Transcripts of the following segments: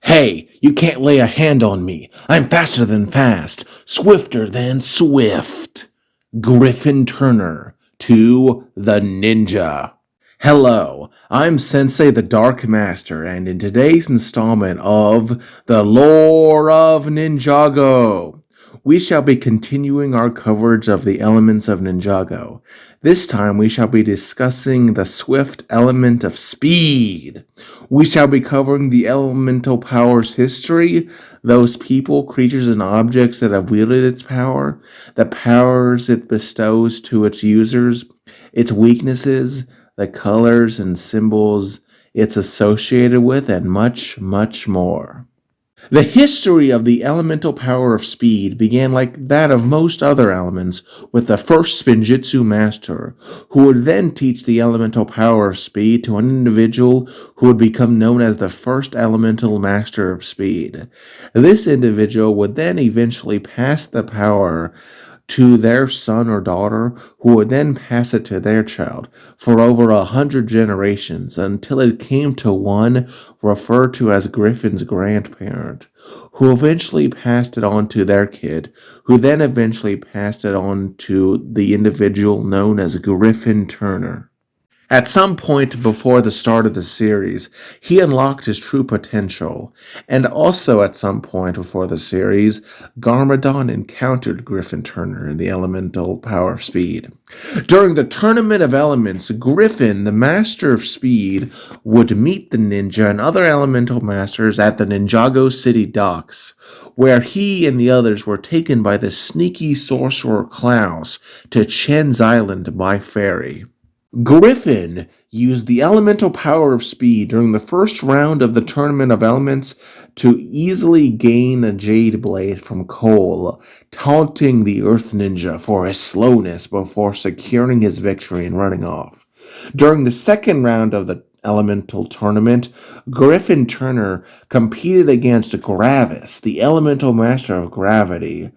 Hey, you can't lay a hand on me. I'm faster than fast, swifter than swift. Griffin Turner to the Ninja. Hello, I'm Sensei the Dark Master, and in today's installment of The Lore of Ninjago, we shall be continuing our coverage of the elements of Ninjago. This time we shall be discussing the swift element of speed. We shall be covering the elemental power's history, those people, creatures, and objects that have wielded its power, the powers it bestows to its users, its weaknesses, the colors and symbols it's associated with, and much, much more. The history of the elemental power of speed began like that of most other elements, with the first Spinjitzu master, who would then teach the elemental power of speed to an individual who would become known as the first elemental master of speed. This individual would then eventually pass the power to their son or daughter, who would then pass it to their child for over 100 generations until it came to one referred to as Griffin's grandparent, who eventually passed it on to their kid, who then eventually passed it on to the individual known as Griffin Turner. At some point before the start of the series, he unlocked his true potential, and also at some point before the series, Garmadon encountered Griffin Turner in the elemental power of speed. During the Tournament of Elements, Griffin, the Master of Speed, would meet the ninja and other elemental masters at the Ninjago City docks, where he and the others were taken by the sneaky sorcerer Klaus to Chen's Island by ferry. Griffin used the elemental power of speed during the first round of the Tournament of Elements to easily gain a Jade Blade from Cole, taunting the Earth Ninja for his slowness before securing his victory and running off. During the second round of the Elemental Tournament, Griffin Turner competed against Gravis, the Elemental Master of Gravity.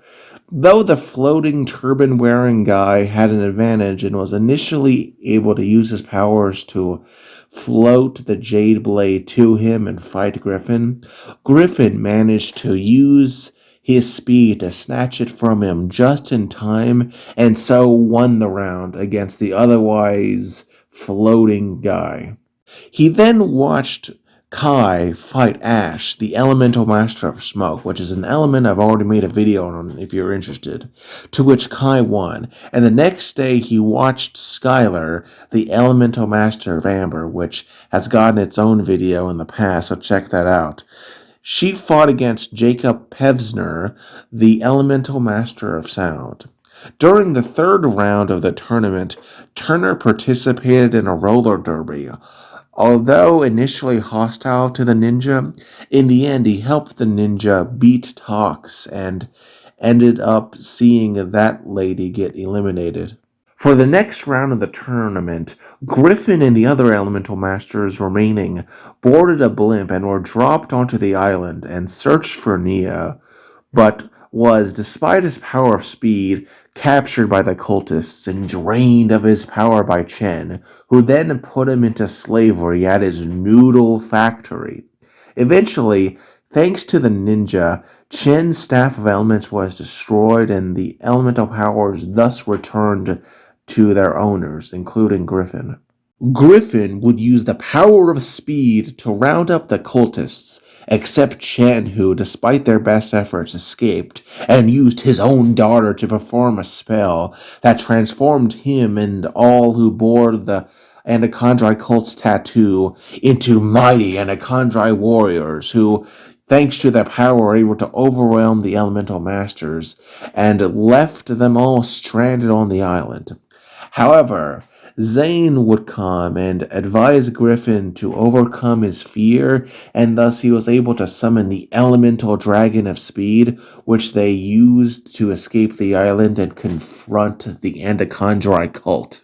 Though the floating turban-wearing guy had an advantage and was initially able to use his powers to float the Jade Blade to him and fight Griffin, Griffin managed to use his speed to snatch it from him just in time and so won the round against the otherwise floating guy. He then watched Kai fight Ash, the elemental master of smoke, which is an element I've already made a video on if you're interested, to which Kai won. And the next day he watched Skylar, the elemental master of amber, which has gotten its own video in the past, so check that out. She fought against Jacob Pevsner, the elemental master of sound. During the third round of the tournament, Turner participated in a roller derby. Although initially hostile to the ninja, in the end he helped the ninja beat Tox and ended up seeing that lady get eliminated. For the next round of the tournament, Griffin and the other elemental masters remaining boarded a blimp and were dropped onto the island and searched for Nia, but was, despite his power of speed, captured by the cultists and drained of his power by Chen, who then put him into slavery at his noodle factory. Eventually, thanks to the ninja, Chen's Staff of Elements was destroyed and the elemental powers thus returned to their owners, including Griffin. Griffin would use the power of speed to round up the cultists, except Chen, who, despite their best efforts, escaped and used his own daughter to perform a spell that transformed him and all who bore the Anacondri cult's tattoo into mighty Anacondri warriors who, thanks to their power, were able to overwhelm the elemental masters and left them all stranded on the island. However, Zane would come and advise Griffin to overcome his fear, and thus he was able to summon the elemental dragon of speed, which they used to escape the island and confront the Andacondri cult.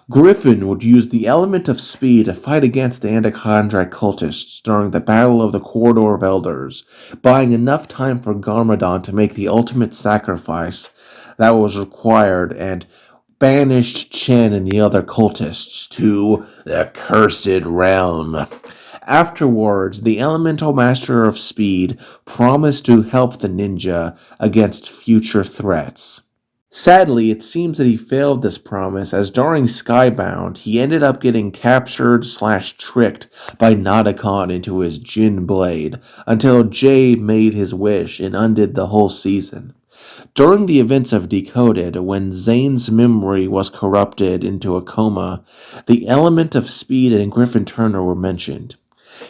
Griffin would use the element of speed to fight against the Andacondri cultists during the Battle of the Corridor of Elders, buying enough time for Garmadon to make the ultimate sacrifice that was required and banished Chen and the other cultists to the Cursed Realm. Afterwards, the elemental master of speed promised to help the ninja against future threats. Sadly, it seems that he failed this promise, as during Skybound, he ended up getting captured/tricked by Nadakon into his Jin Blade, until Jay made his wish and undid the whole season. During the events of Decoded, when Zane's memory was corrupted into a coma, the element of speed and Griffin Turner were mentioned.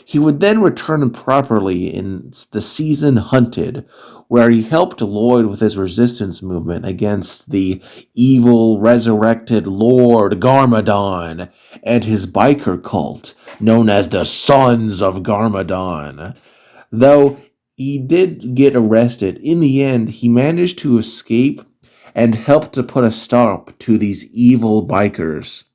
He would then return properly in the season Hunted, where he helped Lloyd with his resistance movement against the evil resurrected Lord Garmadon and his biker cult, known as the Sons of Garmadon. Though he did get arrested, in the end he managed to escape and helped to put a stop to these evil bikers.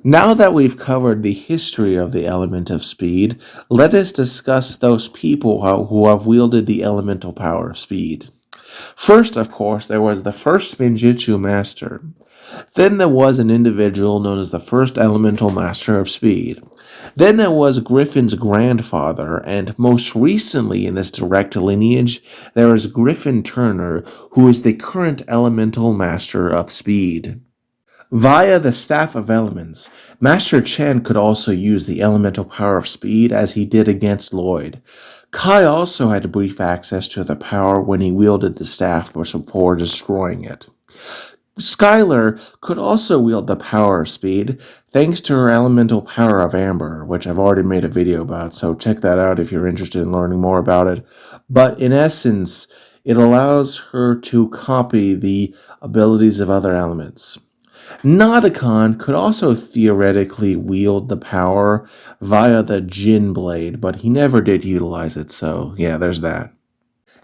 Now that we've covered the history of the element of speed, let us discuss those people who have wielded the elemental power of speed. First, of course, there was the first Spinjitzu master. Then there was an individual known as the first elemental master of speed. Then there was Griffin's grandfather, and most recently in this direct lineage, there is Griffin Turner, who is the current elemental master of speed. Via the Staff of Elements, Master Chen could also use the elemental power of speed as he did against Lloyd. Kai also had brief access to the power when he wielded the staff before destroying it. Skylar could also wield the power of speed thanks to her elemental power of Amber, which I've already made a video about, so check that out if you're interested in learning more about it. But in essence, it allows her to copy the abilities of other elements. Nadakon could also theoretically wield the power via the Jin Blade, but he never did utilize it, so yeah, there's that.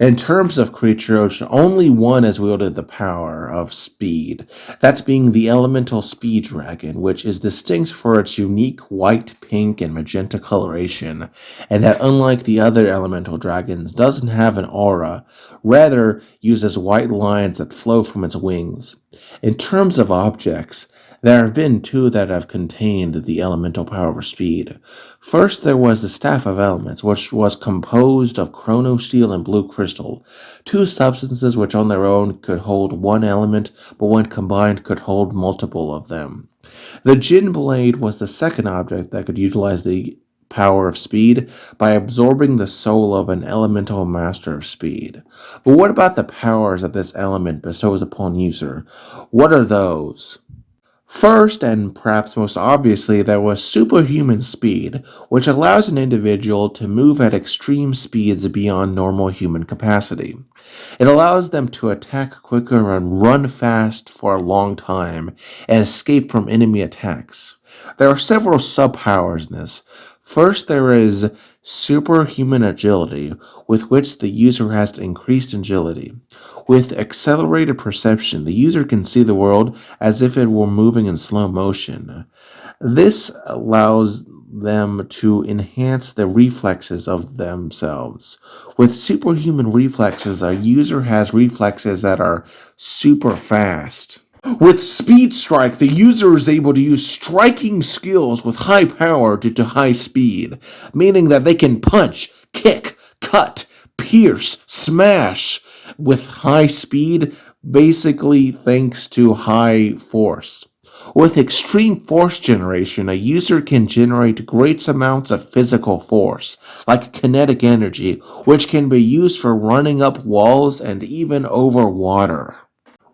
In terms of creatures, only one has wielded the power of speed, that's being the elemental speed dragon, which is distinct for its unique white, pink, and magenta coloration, and that unlike the other elemental dragons, doesn't have an aura, rather uses white lines that flow from its wings. In terms of objects, there have been two that have contained the elemental power of speed. First, there was the Staff of Elements, which was composed of chrono steel and blue crystal, two substances which on their own could hold one element, but when combined could hold multiple of them. The Jin Blade was the second object that could utilize the power of speed by absorbing the soul of an elemental master of speed. But what about the powers that this element bestows upon user? What are those? First, and perhaps most obviously, there was superhuman speed, which allows an individual to move at extreme speeds beyond normal human capacity. It allows them to attack quicker and run fast for a long time, and escape from enemy attacks. There are several sub-powers in this. First, there is superhuman agility, with which the user has increased agility. With accelerated perception, the user can see the world as if it were moving in slow motion. This allows them to enhance the reflexes of themselves. With superhuman reflexes, a user has reflexes that are super fast. With Speed Strike, the user is able to use striking skills with high power due to high speed, meaning that they can punch, kick, cut, pierce, smash with high speed, basically thanks to high force. With extreme force generation, a user can generate great amounts of physical force, like kinetic energy, which can be used for running up walls and even over water.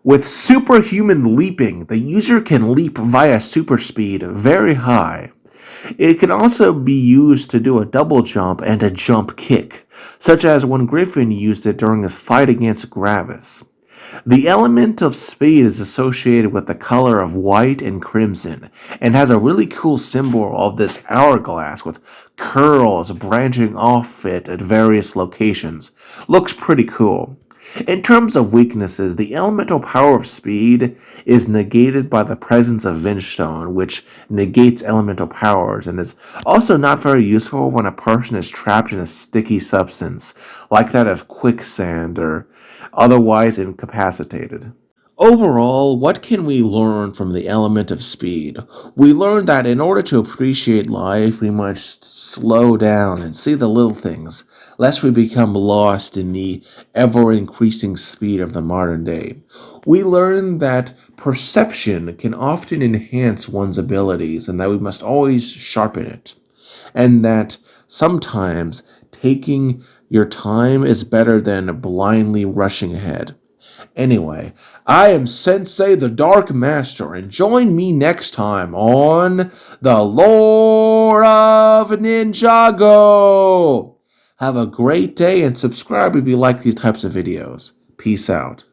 With superhuman leaping, the user can leap via super speed very high. It can also be used to do a double jump and a jump kick, such as when Griffin used it during his fight against Gravis. The element of speed is associated with the color of white and crimson, and has a really cool symbol of this hourglass with curls branching off it at various locations. Looks pretty cool. In terms of weaknesses, the elemental power of speed is negated by the presence of Vindstone, which negates elemental powers, and is also not very useful when a person is trapped in a sticky substance, like that of quicksand or otherwise incapacitated. Overall, what can we learn from the element of speed? We learn that in order to appreciate life, we must slow down and see the little things, lest we become lost in the ever increasing speed of the modern day. We learn that perception can often enhance one's abilities and that we must always sharpen it, and that sometimes taking your time is better than blindly rushing ahead. Anyway, I am Sensei the Dark Master, and join me next time on The Lore of Ninjago. Have a great day and subscribe if you like these types of videos. Peace out.